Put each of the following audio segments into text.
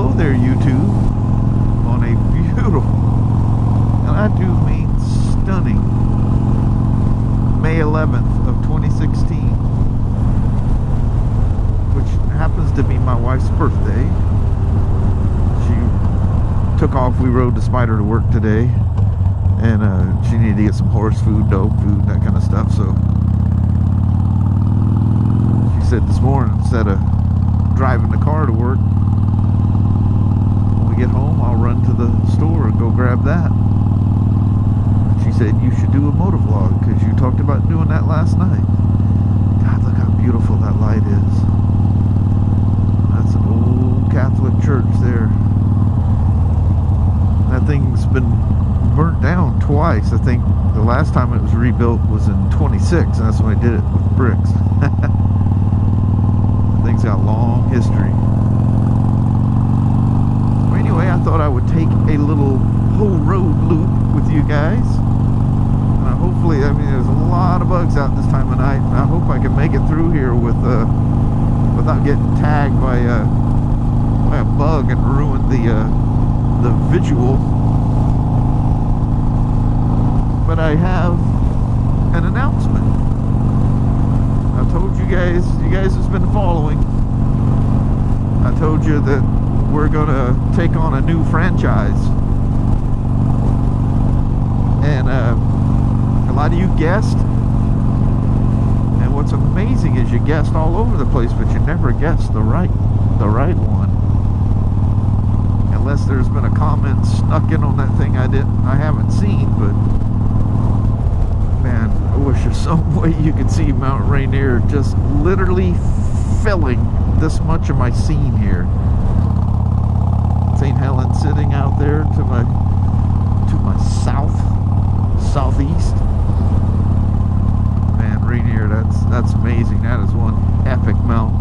hello there, YouTube, on a beautiful, and I do mean stunning, May 11th of 2016, which happens to be my wife's birthday. She took off. We rode the Spider to work today, and she needed to get some horse food, dog food, that kind of stuff. So she said this morning, instead of driving the car to work, when we get home, I'll run to the store and go grab that. She said, you should do a MotoVlog, because you talked about doing that last night. God, look how beautiful that light is. That's an old Catholic church there. That thing's been burnt down twice. I think the last time it was rebuilt was in 26, and that's when they did it with bricks. The thing's got a long history. Well, anyway, I thought I would take a little whole road loop with you guys. Hopefully, I mean, there's a lot of bugs out this time of night. I hope I can make it through here with without getting tagged by a bug and ruin the visual. But I have an announcement. I told you guys have been following. I told you that we're gonna take on a new franchise, and a lot of you guessed, and what's amazing is you guessed all over the place, but you never guessed the right one, unless there's been a comment snuck in on that thing I haven't seen. But man, I wish there's some way you could see Mount Rainier just literally filling this much of my scene here. St. Helens sitting out there to my southeast. Rainier, that's amazing. That is one epic mountain.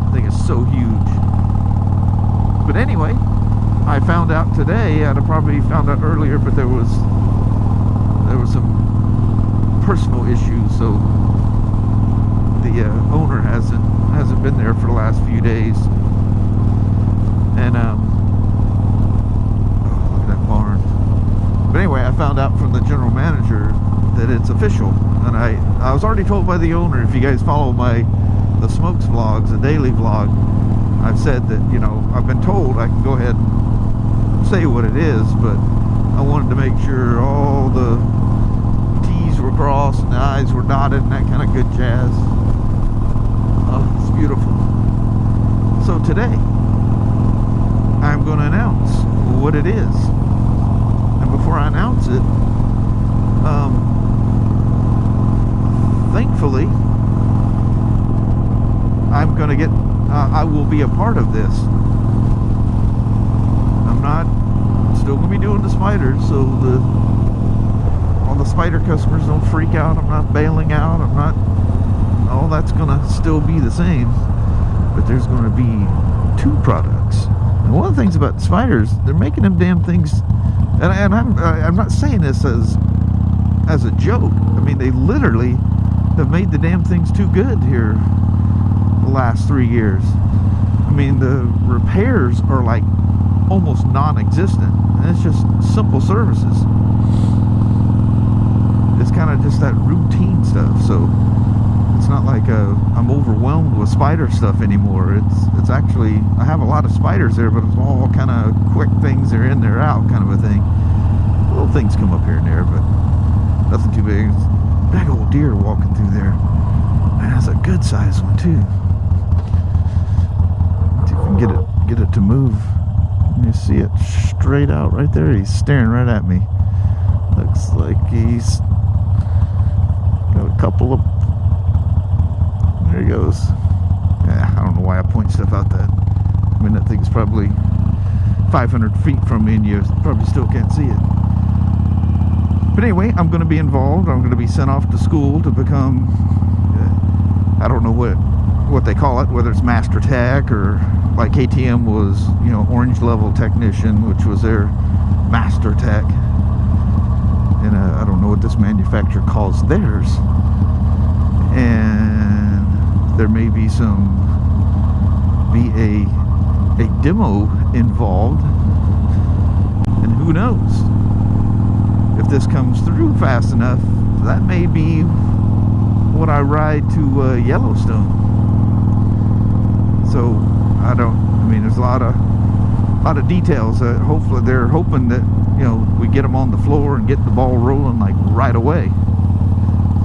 I think it's so huge. But anyway, I found out today, I'd have probably found out earlier, but there was some personal issues, so the owner hasn't been there for the last few days. And oh, look at that barn. But anyway, I found out from the general manager that it's official, and I was already told by the owner. If you guys follow the Smokes vlogs, the daily vlog, I've said that, you know, I've been told I can go ahead and say what it is, but I wanted to make sure all the T's were crossed and the I's were dotted and that kind of good jazz. Oh, it's beautiful. So today I'm going to announce what it is, and before I announce it, thankfully, I'm going to get, I will be a part of this. I'm not, still going to be doing the Spiders, so all the Spider customers don't freak out. I'm not bailing out. I'm not, all that's going to still be the same, but there's going to be 2 products. And one of the things about the Spiders, they're making them damn things, and I'm not saying this as a joke. I mean, they literally have made the damn things too good here the last 3 years. I mean, the repairs are like almost non-existent, and it's just simple services. It's kind of just that routine stuff, so it's not like I'm overwhelmed with Spider stuff anymore. It's actually, I have a lot of Spiders there, but it's all kind of quick things. They're in, they're out kind of a thing. Little things come up here and there, but nothing too big. Big old deer walking through there. Man, that's a good sized one too. Let's see if we can get it to move. You see it straight out right there. He's staring right at me. Looks like he's got a couple of. There he goes. Yeah, I don't know why I point stuff out that. I mean, that thing's probably 500 feet from me, and you probably still can't see it. But anyway, I'm going to be involved. I'm going to be sent off to school to become, I don't know what they call it, whether it's Master Tech or like KTM was, you know, Orange Level Technician, which was their Master Tech. And I don't know what this manufacturer calls theirs. And there may be a demo involved, and who knows, if this comes through fast enough, that may be what I ride to Yellowstone. So I mean, there's a lot of details. Hopefully they're hoping that, you know, we get them on the floor and get the ball rolling like right away.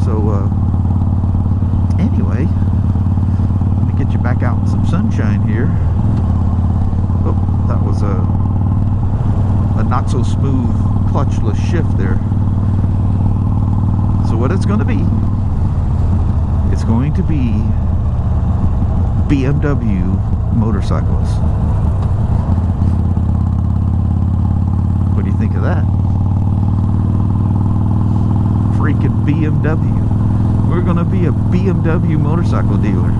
So anyway, let me get you back out in some sunshine here. Oh, that was a not so smooth clutchless shift there. So what it's going to be, it's going to be BMW motorcycles. What do you think of that? Freaking BMW. We're going to be a BMW motorcycle dealer.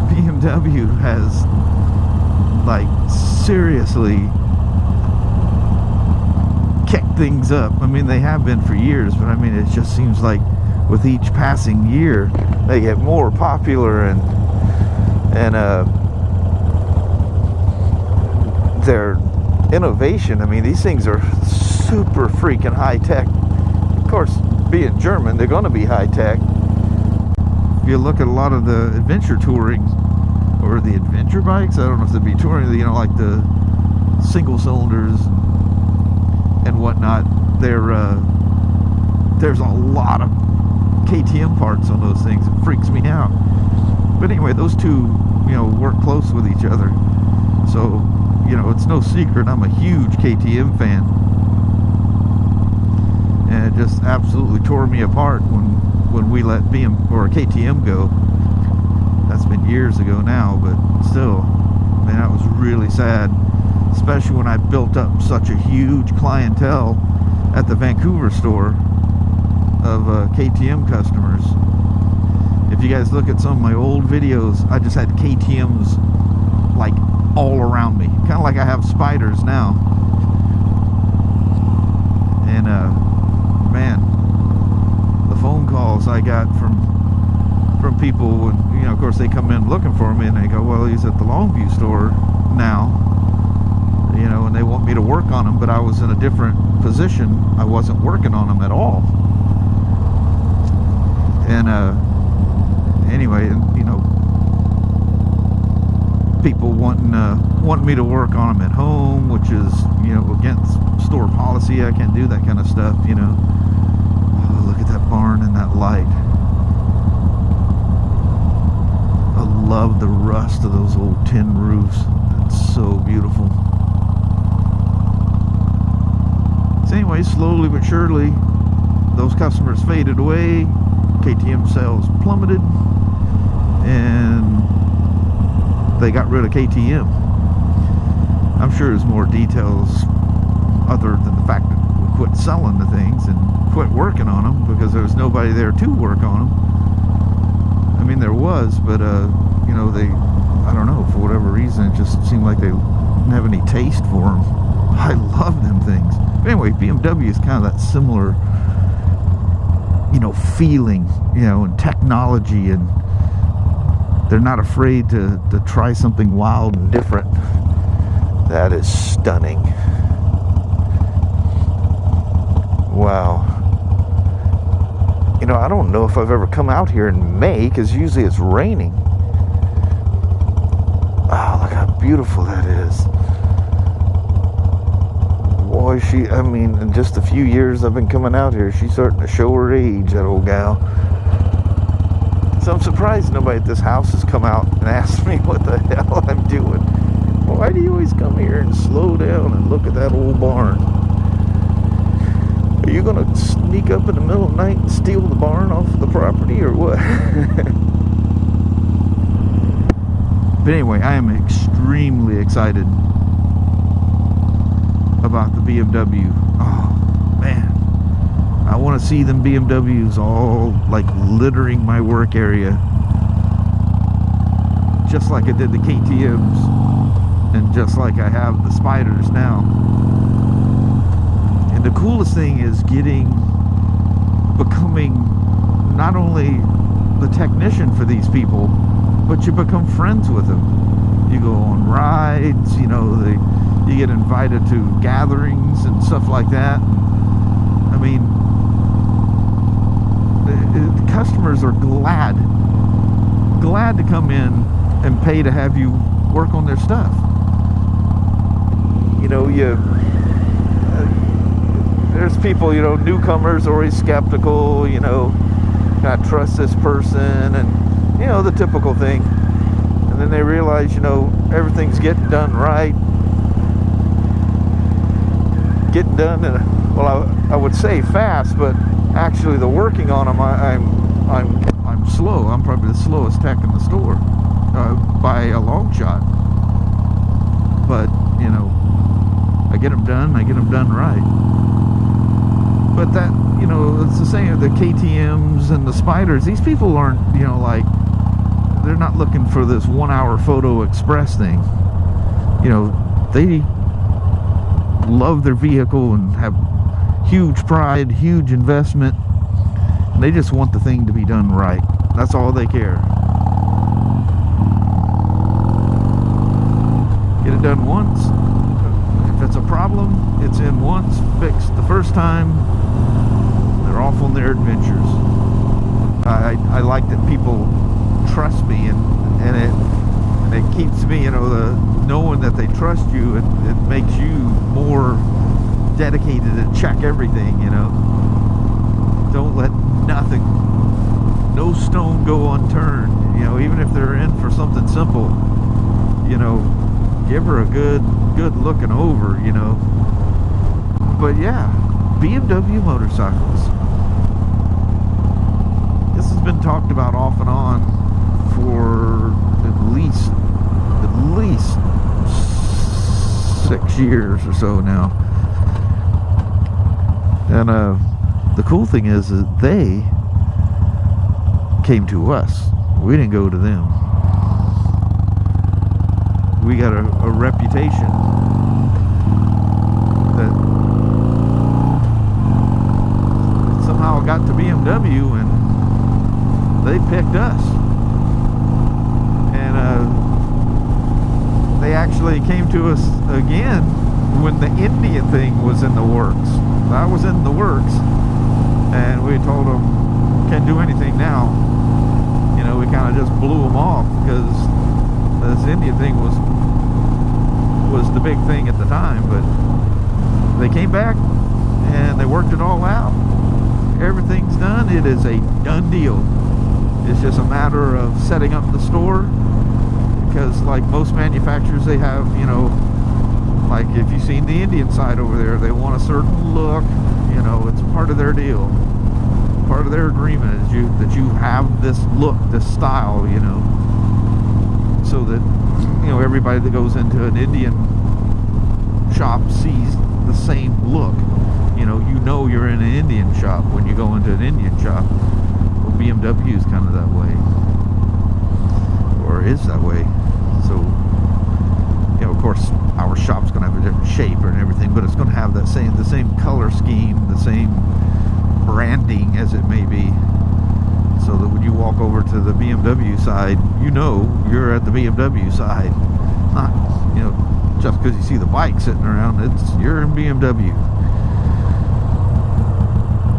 BMW has, like, seriously kicked things up. I mean, they have been for years, but I mean, it just seems like with each passing year they get more popular, and their innovation, I mean, these things are super freaking high tech. Of course, being German, they're going to be high tech. If you look at a lot of the adventure touring, or the adventure bikes, I don't know if they'd be touring, you know, like the single cylinders and whatnot, there's a lot of KTM parts on those things. It freaks me out. But anyway, those two, you know, work close with each other. So, you know, it's no secret I'm a huge KTM fan. And it just absolutely tore me apart when we let KTM go. That's been years ago now, but still, man, that was really sad. Especially when I built up such a huge clientele at the Vancouver store of KTM customers. If you guys look at some of my old videos, I just had KTMs like all around me, kind of like I have spiders now. And man, the phone calls I got from people, and you know, of course, they come in looking for me, and they go, well, he's at the Longview store now, you know, and they want me to work on him, but I was in a different position. I wasn't working on him at all. And anyway, you know, people wanting me to work on them at home, which is, you know, against store policy. I can't do that kind of stuff, you know. Oh, look at that barn and that light. I love the rust of those old tin roofs. It's so beautiful. So anyway, slowly but surely, those customers faded away. KTM sales plummeted, and they got rid of KTM. I'm sure there's more details other than the fact that we quit selling the things and quit working on them because there was nobody there to work on them. I mean, there was, but you know, I don't know, for whatever reason, it just seemed like they didn't have any taste for them. I love them things. But anyway, BMW is kind of that similar, you know, feeling, you know, and technology, and they're not afraid to try something wild and different. That is stunning. Wow. You know, I don't know if I've ever come out here in May, because usually it's raining. Oh, look how beautiful that is. Boy, I mean, in just a few years I've been coming out here, she's starting to show her age, that old gal. So I'm surprised nobody at this house has come out and asked me what the hell I'm doing. Why do you always come here and slow down and look at that old barn? Are you going to sneak up in the middle of the night and steal the barn off the property, or what? But anyway, I am extremely excited about the BMW. Oh, man. I want to see them BMWs all, like, littering my work area. Just like I did the KTMs. And just like I have the Spiders now. And the coolest thing is becoming not only the technician for these people, but you become friends with them. You go on rides, you know, you get invited to gatherings and stuff like that. I mean, the customers are glad to come in and pay to have you work on their stuff. You know, there's people, you know, newcomers are always skeptical, you know, not trust this person, and, you know, the typical thing. And then they realize, you know, everything's getting done right. Getting done in I would say fast, but actually the working on them, I'm slow. I'm probably the slowest tech in the store by a long shot. But, you know, I get them done right. But that, you know, it's the same, the KTMs and the Spiders, these people aren't, you know, like, they're not looking for this 1 hour photo express thing. You know, they love their vehicle and have huge pride, huge investment, and they just want the thing to be done right. That's all they care. Get it done once. If it's a problem, it's in once, fixed the first time, they're off on their adventures. I like that people trust me, and it keeps me, you know, knowing that they trust you, it makes you more dedicated to check everything, you know. Don't let nothing, no stone go unturned, you know, even if they're in for something simple, you know, give her a good looking over, you know. But yeah, BMW motorcycles. This has been talked about off and on for at least 6 years or so now. And the cool thing is that they came to us. We didn't go to them. We got a reputation that somehow got to BMW, and they picked us. And they actually came to us again when the Indian thing was in the works. That was in the works, and we told them, can't do anything now. You know, we kind of just blew them off because this Indian thing was the big thing at the time. But they came back and they worked it all out. Everything's done. It is a done deal. It's just a matter of setting up the store, because like most manufacturers, they have, you know, like if you've seen the Indian side over there, they want a certain look, you know, it's part of their deal. Part of their agreement is that you have this look, this style, you know, so that, you know, everybody that goes into an Indian shop sees the same look. You know you're in an Indian shop when you go into an Indian shop. Well, BMW is kind of that way, or is that way. So, you know, of course, our shop's going to have a different shape and everything, but it's going to have the same color scheme, the same branding as it may be, so that when you walk over to the BMW side, you know you're at the BMW side. Not, you know, just because you see the bike sitting around, you're in BMW.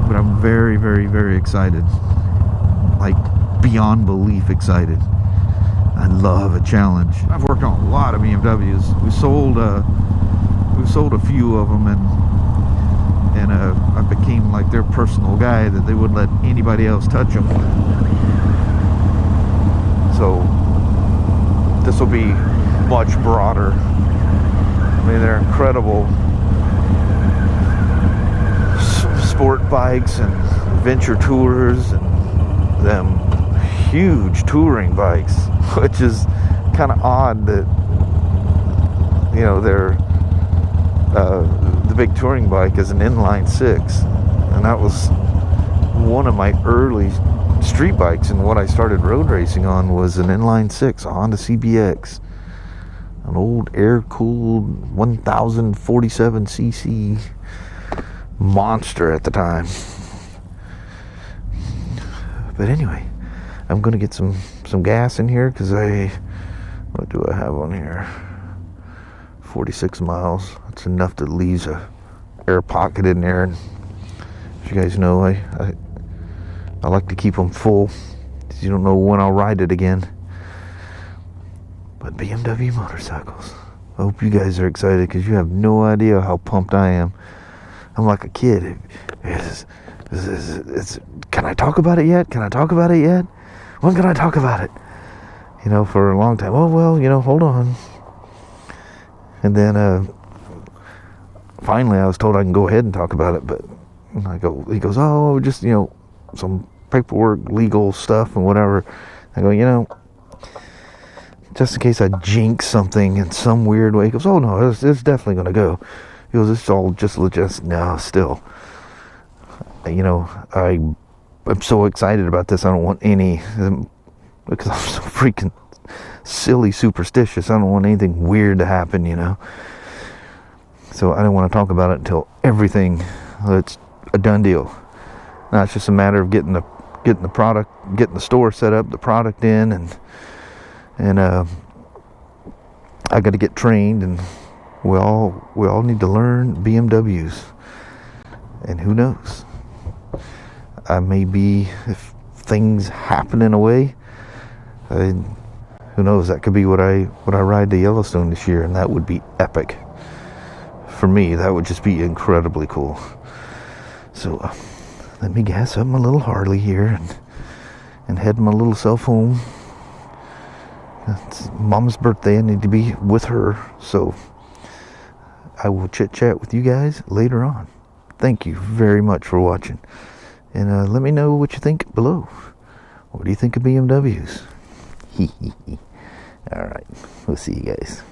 But I'm very, very, very excited, like beyond belief excited. I love a challenge. I've worked on a lot of BMWs. We sold a few of them, and I became like their personal guy, that they wouldn't let anybody else touch them. So this will be much broader. I mean, they're incredible sport bikes and adventure tours, and them huge touring bikes, which is kind of odd that, you know, they're the big touring bike is an inline 6, and that was one of my early street bikes, and what I started road racing on was an inline 6, a Honda CBX, an old air-cooled 1047cc monster at the time. But anyway, I'm gonna get some some gas in here because what do I have on here? 46 miles. That's enough to leave a air pocket in there. And as you guys know, I like to keep them full. You don't know when I'll ride it again. But BMW motorcycles. I hope you guys are excited because you have no idea how pumped I am. I'm like a kid. Can I talk about it yet? Can I talk about it yet? When can I talk about it? You know, for a long time. Oh, well, you know, hold on. And then finally I was told I can go ahead and talk about it. But he goes, oh, just, you know, some paperwork, legal stuff and whatever. I go, you know, just in case I jinx something in some weird way. He goes, oh no, it's definitely going to go. He goes, it's all just no, still. You know, I'm so excited about this. I don't want any, because I'm so freaking silly superstitious. I don't want anything weird to happen, you know. So I didn't want to talk about it until everything, it's a done deal. Now it's just a matter of getting the product, getting the store set up, the product in, and I got to get trained, and we all need to learn BMWs, and who knows, I may be, if things happen in a way, who knows, that could be what I ride to Yellowstone this year, and that would be epic. For me, that would just be incredibly cool. So let me gas up my little Harley here and head my little self home. It's Mom's birthday. I need to be with her. So I will chit chat with you guys later on. Thank you very much for watching. And let me know what you think below. What do you think of BMWs? Alright, we'll see you guys.